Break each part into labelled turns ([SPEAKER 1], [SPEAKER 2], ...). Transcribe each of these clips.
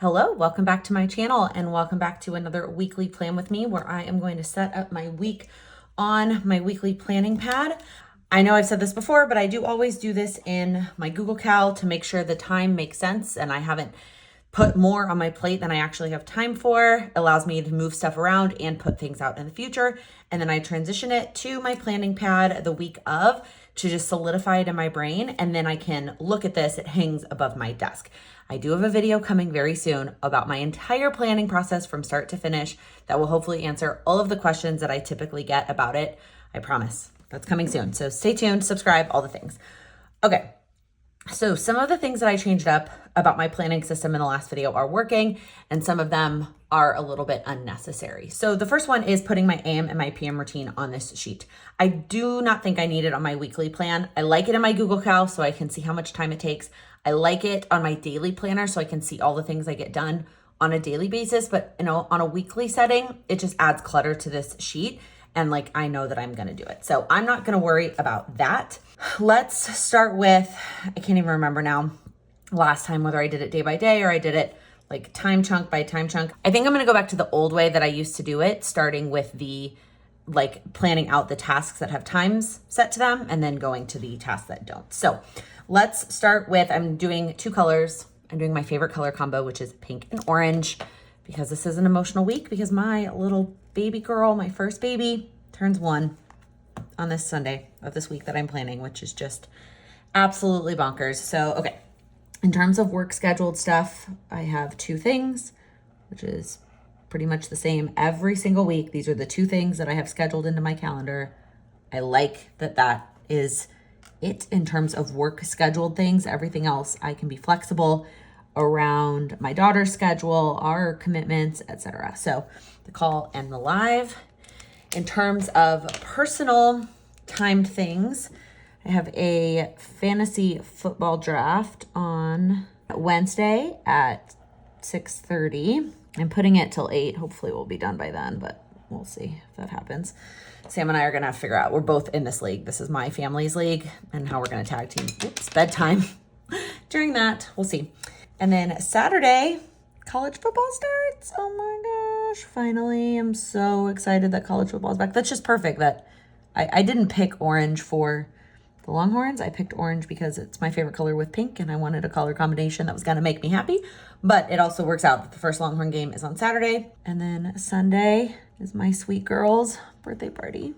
[SPEAKER 1] Hello, welcome back to my channel and welcome back to another weekly plan with me where I am going to set up my week on my weekly planning pad. I know I've said this before, but I do always do this in my Google Cal to make sure the time makes sense and I haven't put more on my plate than I actually have time for. It allows me to move stuff around and put things out in the future. And then I transition it to my planning pad the week of to just solidify it in my brain. And then I can look at this, it hangs above my desk. I do have a video coming very soon about my entire planning process from start to finish that will hopefully answer all of the questions that I typically get about it. I promise that's coming soon. So stay tuned, subscribe, all the things. Okay. So some of the things that I changed up about my planning system in the last video are working and some of them are a little bit unnecessary. So the first one is putting my AM and my PM routine on this sheet. I do not think I need it on my weekly plan. I like it in my Google Cal so I can see how much time it takes. I like it on my daily planner so I can see all the things I get done on a daily basis, but on a weekly setting, it just adds clutter to this sheet. And I know that I'm going to do it. So I'm not going to worry about that. Let's start with, I can't even remember now last time, whether I did it day by day or I did it time chunk by time chunk. I think I'm going to go back to the old way that I used to do it, starting with the planning out the tasks that have times set to them and then going to the tasks that don't. So let's start with, I'm doing two colors. I'm doing my favorite color combo, which is pink and orange, because this is an emotional week because my little baby girl, my first baby, turns 1 on this Sunday of this week that I'm planning, which is just absolutely bonkers. So, okay. In terms of work scheduled stuff, I have 2 things, which is pretty much the same every single week. These are the 2 things that I have scheduled into my calendar. I like that that is it in terms of work scheduled things. Everything else, I can be flexible around my daughter's schedule, our commitments, etc. So the call and the live. In terms of personal timed things, I have a fantasy football draft on Wednesday at 6:30. I'm putting it till 8. Hopefully we'll be done by then, but we'll see if that happens. Sam and I are going to have to figure out, we're both in this league. This is my family's league and how we're going to tag team. Oops, bedtime. During that, we'll see. And then Saturday, college football starts. Oh my gosh, finally. I'm so excited that college football is back. That's just perfect that I didn't pick orange for the Longhorns. I picked orange because it's my favorite color with pink and I wanted a color combination that was going to make me happy. But it also works out that the first Longhorn game is on Saturday. And then Sunday is my sweet girl's birthday party.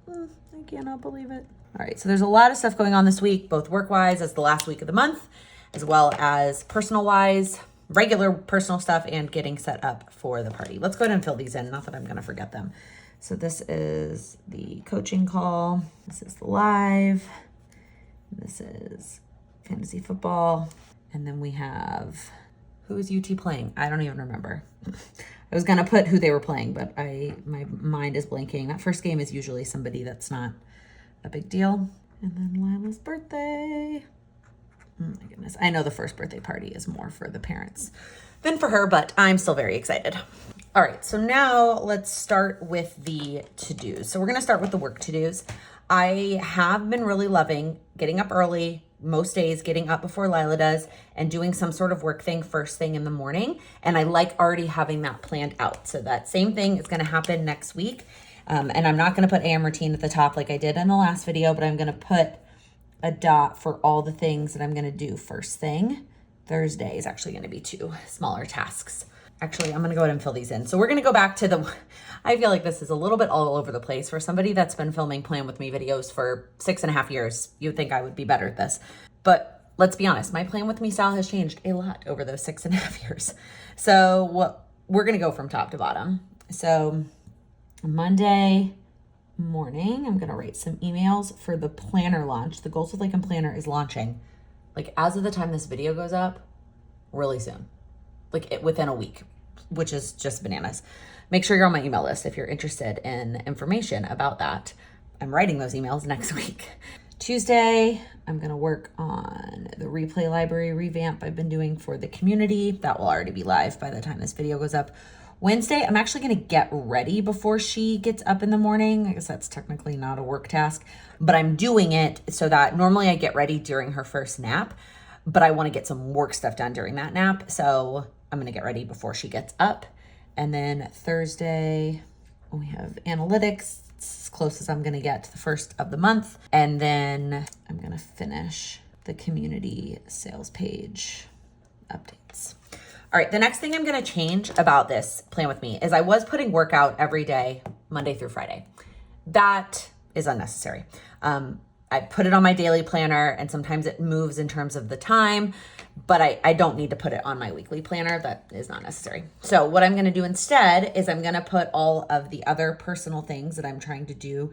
[SPEAKER 1] I cannot believe it. All right, so there's a lot of stuff going on this week, both work-wise as the last week of the month, as well as personal-wise, regular personal stuff, and getting set up for the party. Let's go ahead and fill these in, not that I'm going to forget them. So this is the coaching call. This is the live. This is fantasy football. And then we have, who is UT playing? I don't even remember. I was going to put who they were playing, but my mind is blanking. That first game is usually somebody that's not a big deal. And then Lila's birthday. Oh my goodness. I know the first birthday party is more for the parents than for her, but I'm still very excited. All right, so now let's start with the to-dos. So we're going to start with the work to-dos. I have been really loving getting up early, most days getting up before Lila does, and doing some sort of work thing first thing in the morning. And I like already having that planned out. So that same thing is going to happen next week. And I'm not going to put AM routine at the top like I did in the last video, but I'm going to put a dot for all the things that I'm going to do first thing. Thursday is actually going to be 2 smaller tasks. Actually, I'm going to go ahead and fill these in. So we're going to go back to I feel like this is a little bit all over the place. For somebody that's been filming Plan With Me videos for 6.5 years, you'd think I would be better at this. But let's be honest, my Plan With Me style has changed a lot over those 6.5 years. So we're going to go from top to bottom. So Monday morning, I'm going to write some emails for the planner launch. The Goals with Laken planner is launching, as of the time this video goes up, really soon. Within a week, which is just bananas. Make sure you're on my email list if you're interested in information about that. I'm writing those emails next week. Tuesday, I'm going to work on the replay library revamp I've been doing for the community. That will already be live by the time this video goes up. Wednesday, I'm actually going to get ready before she gets up in the morning. I guess that's technically not a work task, but I'm doing it so that normally I get ready during her first nap, but I want to get some work stuff done during that nap. So I'm gonna get ready before she gets up. And then Thursday, we have analytics. It's as close as I'm gonna get to the first of the month. And then I'm gonna finish the community sales page updates. All right, the next thing I'm gonna change about this Plan With Me is I was putting workout every day, Monday through Friday. That is unnecessary. I put it on my daily planner and sometimes it moves in terms of the time, but I don't need to put it on my weekly planner. That is not necessary. So what I'm gonna do instead is I'm gonna put all of the other personal things that I'm trying to do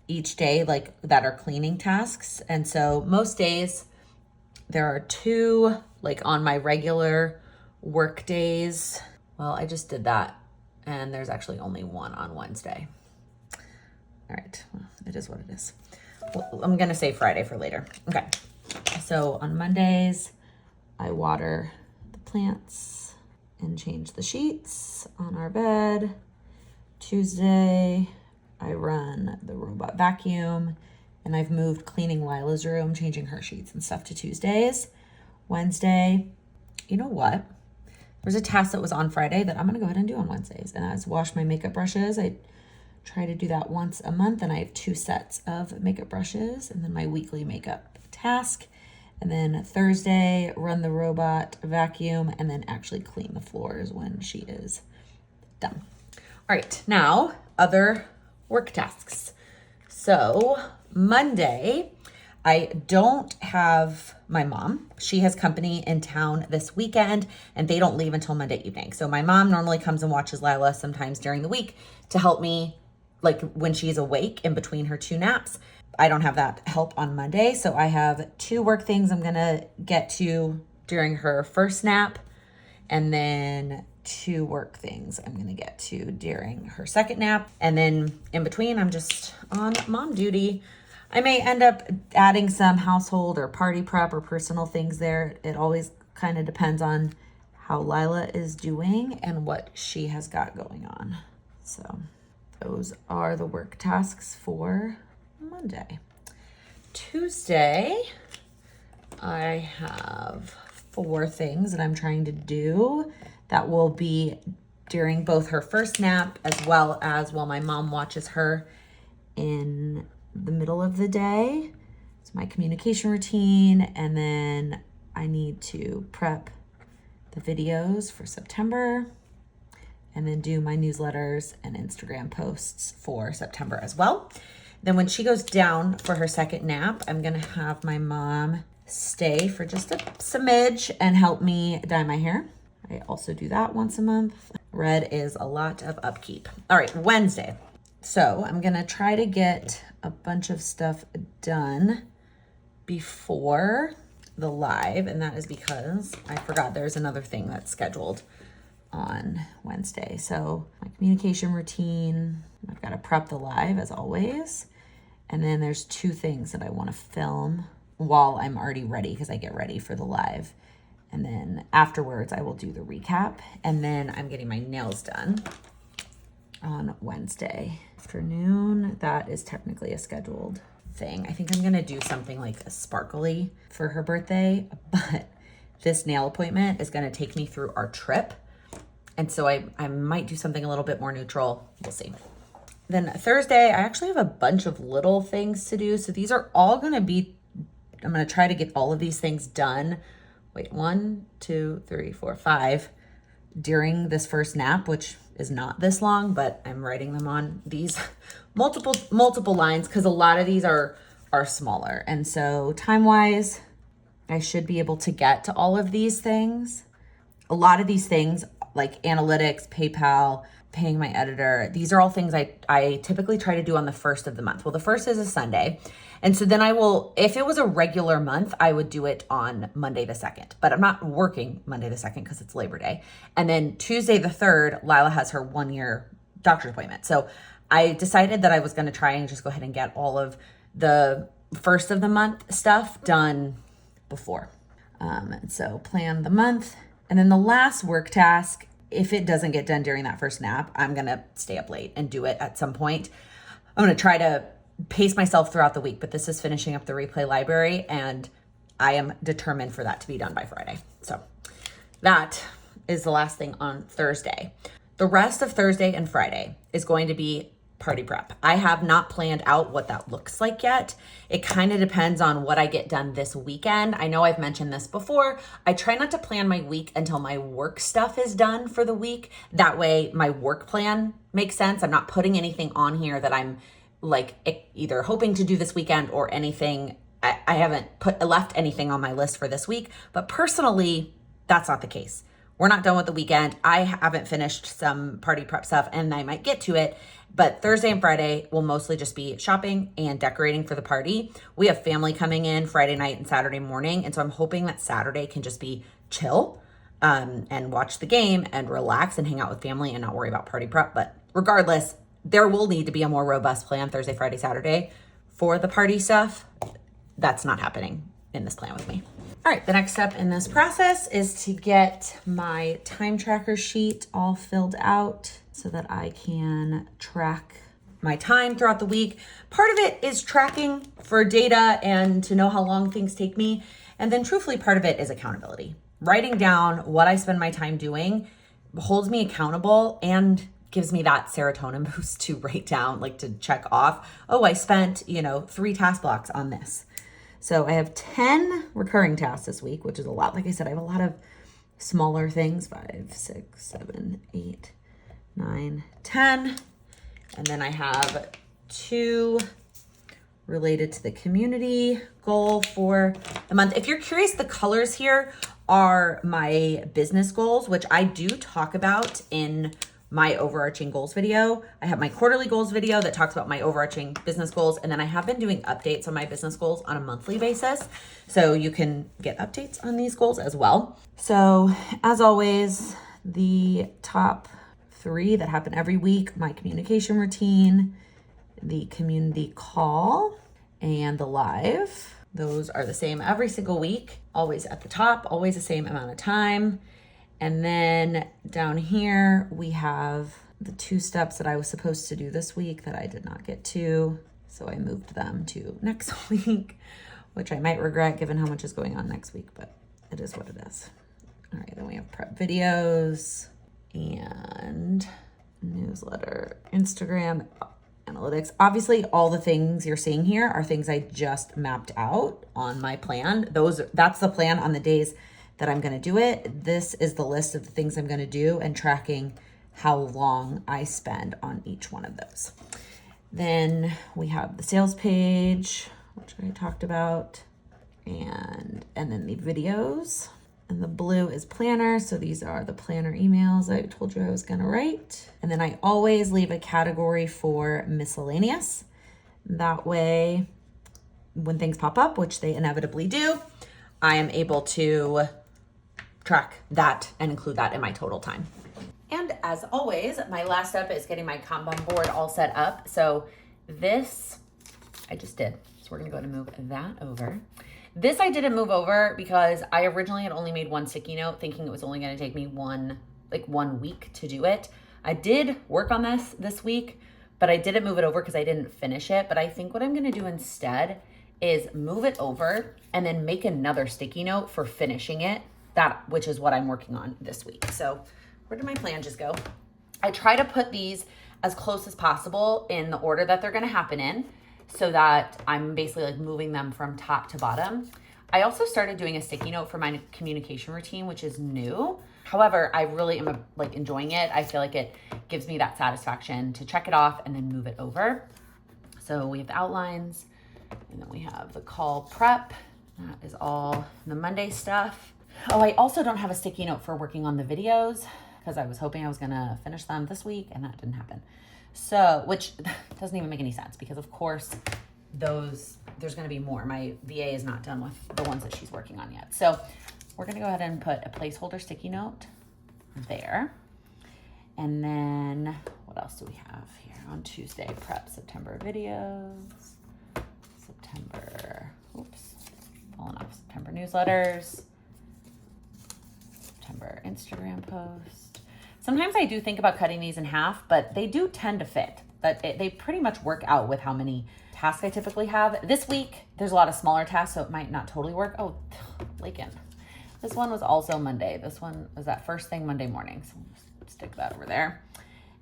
[SPEAKER 1] each day, like that are cleaning tasks. And so most days there are 2, like on my regular work days. Well, I just did that and there's actually only 1 on Wednesday. All right, well, it is what it is. Well, I'm gonna say Friday for later. Okay, so on Mondays, I water the plants and change the sheets on our bed. Tuesday, I run the robot vacuum and I've moved cleaning Lila's room, changing her sheets and stuff to Tuesdays. Wednesday, you know what? There's a task that was on Friday that I'm gonna go ahead and do on Wednesdays, and that's wash my makeup brushes. I try to do that once a month, and I have 2 sets of makeup brushes, and then my weekly makeup task. And then Thursday, run the robot vacuum, and then actually clean the floors when she is done. All right, now other work tasks. So Monday, I don't have my mom. She has company in town this weekend and they don't leave until Monday evening. So my mom normally comes and watches Lila sometimes during the week to help me, like when she's awake in between her 2 naps. I don't have that help on Monday. So I have 2 work things I'm gonna get to during her first nap, and then 2 work things I'm gonna get to during her second nap. And then in between, I'm just on mom duty. I may end up adding some household or party prep or personal things there. It always kind of depends on how Lila is doing and what she has got going on. So those are the work tasks for Monday. Tuesday, I have 4 things that I'm trying to do that will be during both her first nap as well as while my mom watches her in the middle of the day. It's my communication routine, and then I need to prep the videos for September and then do my newsletters and Instagram posts for September as well. Then when she goes down for her second nap, I'm gonna have my mom stay for just a smidge and help me dye my hair. I also do that once a month. Red is a lot of upkeep. All right, Wednesday. So I'm gonna try to get a bunch of stuff done before the live, and that is because I forgot there's another thing that's scheduled on Wednesday. So my communication routine, I've got to prep the live as always. And then there's 2 things that I want to film while I'm already ready, because I get ready for the live. And then afterwards I will do the recap, and then I'm getting my nails done on Wednesday afternoon. That is technically a scheduled thing. I think I'm gonna do something like a sparkly for her birthday, but this nail appointment is gonna take me through our trip. And so I might do something a little bit more neutral. We'll see. Then Thursday, I actually have a bunch of little things to do. So these are all gonna be, I'm gonna try to get all of these things done. Wait, 1, 2, 3, 4, 5 during this first nap, which is not this long, but I'm writing them on these multiple lines because a lot of these are smaller. And so time-wise, I should be able to get to all of these things. A lot of these things like analytics, PayPal, paying my editor, these are all things I typically try to do on the first of the month. Well, the first is a Sunday. And so then I will, if it was a regular month, I would do it on Monday the 2nd, but I'm not working Monday the 2nd because it's Labor Day. And then Tuesday the 3rd, Lila has her 1-year doctor's appointment. So I decided that I was going to try and just go ahead and get all of the first of the month stuff done before. And so plan the month. And then the last work task, if it doesn't get done during that first nap, I'm going to stay up late and do it at some point. I'm going to try to pace myself throughout the week, but this is finishing up the replay library and I am determined for that to be done by Friday. So that is the last thing on Thursday. The rest of Thursday and Friday is going to be party prep. I have not planned out what that looks like yet. It kind of depends on what I get done this weekend. I know I've mentioned this before. I try not to plan my week until my work stuff is done for the week. That way my work plan makes sense. I'm not putting anything on here that I'm like either hoping to do this weekend or anything. I haven't left anything on my list for this week, but personally, that's not the case. We're not done with the weekend. I haven't finished some party prep stuff and I might get to it, but Thursday and Friday will mostly just be shopping and decorating for the party. We have family coming in Friday night and Saturday morning. And so I'm hoping that Saturday can just be chill and watch the game and relax and hang out with family and not worry about party prep. But regardless, there will need to be a more robust plan Thursday, Friday, Saturday for the party stuff. That's not happening in this plan with me. All right, the next step in this process is to get my time tracker sheet all filled out so that I can track my time throughout the week. Part of it is tracking for data and to know how long things take me. And then truthfully, part of it is accountability. Writing down what I spend my time doing holds me accountable and gives me that serotonin boost to write down, like to check off, oh, I spent, 3 task blocks on this. So I have 10 recurring tasks this week, which is a lot. Like I said, I have a lot of smaller things, 5, 6, 7, 8, 9, 10. And then I have 2 related to the community goal for the month. If you're curious, the colors here are my business goals, which I do talk about in my overarching goals video. I have my quarterly goals video that talks about my overarching business goals. And then I have been doing updates on my business goals on a monthly basis. So you can get updates on these goals as well. So as always, the top 3 that happen every week, my communication routine, the community call, and the live. Those are the same every single week, always at the top, always the same amount of time. And then down here, we have the 2 steps that I was supposed to do this week that I did not get to. So I moved them to next week, which I might regret given how much is going on next week, but it is what it is. All right, then we have prep videos and newsletter, Instagram, analytics. Obviously, all the things you're seeing here are things I just mapped out on my plan. That's the plan on the days that I'm going to do it. This is the list of the things I'm going to do and tracking how long I spend on each one of those. Then we have the sales page, which I talked about, and then the videos. And the blue is planner. So these are the planner emails I told you I was going to write. And then I always leave a category for miscellaneous. That way, when things pop up, which they inevitably do, I am able to track that and include that in my total time. And as always, my last step is getting my Kanban board all set up. So this I just did. So we're gonna go ahead and move that over. This I didn't move over because I originally had only made 1 sticky note thinking it was only gonna take me one week to do it. I did work on this week, but I didn't move it over because I didn't finish it. But I think what I'm gonna do instead is move it over and then make another sticky note for finishing it, which is what I'm working on this week. So where did my plan just go? I try to put these as close as possible in the order that they're gonna happen in so that I'm basically like moving them from top to bottom. I also started doing a sticky note for my communication routine, which is new. However, I really am like enjoying it. I feel like it gives me that satisfaction to check it off and then move it over. So we have the outlines, and then we have the call prep. That is all the Monday stuff. Oh, I also don't have a sticky note for working on the videos because I was hoping I was gonna finish them this week and that didn't happen. So, which doesn't even make any sense because of course there's gonna be more. My VA is not done with the ones that she's working on yet. So we're gonna go ahead and put a placeholder sticky note there. And then what else do we have here on Tuesday? Prep September videos, September newsletters, September Instagram post. Sometimes I do think about cutting these in half, but they do tend to fit. But they pretty much work out with how many tasks I typically have. This week, there's a lot of smaller tasks, so it might not totally work. Oh, Laken. This one was also Monday. This one was that first thing Monday morning. So I'll just stick that over there.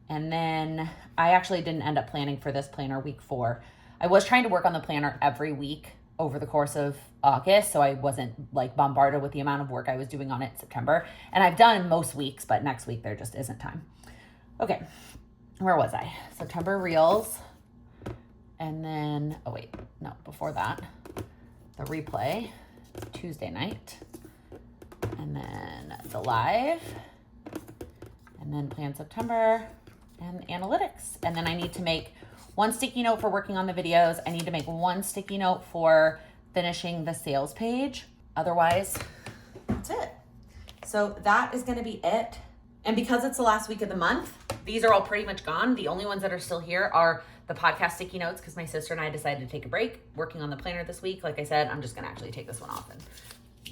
[SPEAKER 1] And then I actually didn't end up planning for this planner week 4. I was trying to work on the planner every week over the course of August, so I wasn't like bombarded with the amount of work I was doing on it in September. And I've done most weeks, but next week there just isn't time. Okay, where was I? September reels. And then, oh wait, no, before that, the replay, Tuesday night. And then the live. And then plan September and analytics. And then I need to make one sticky note for working on the videos. I need to make one sticky note for finishing the sales page. Otherwise, that's it. So that is going to be it. And because it's the last week of the month, these are all pretty much gone. The only ones that are still here are the podcast sticky notes because my sister and I decided to take a break working on the planner this week. Like I said, I'm just going to actually take this one off and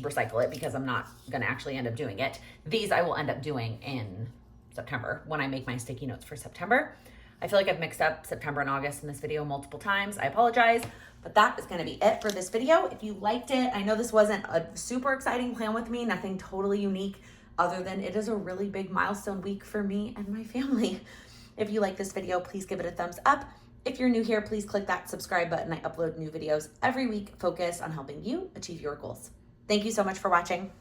[SPEAKER 1] recycle it because I'm not going to actually end up doing it. These I will end up doing in September when I make my sticky notes for September. I feel like I've mixed up September and August in this video multiple times. I apologize, but that is going to be it for this video. If you liked it, I know this wasn't a super exciting plan with me, nothing totally unique other than it is a really big milestone week for me and my family. If you like this video, please give it a thumbs up. If you're new here, please click that subscribe button. I upload new videos every week focused on helping you achieve your goals. Thank you so much for watching.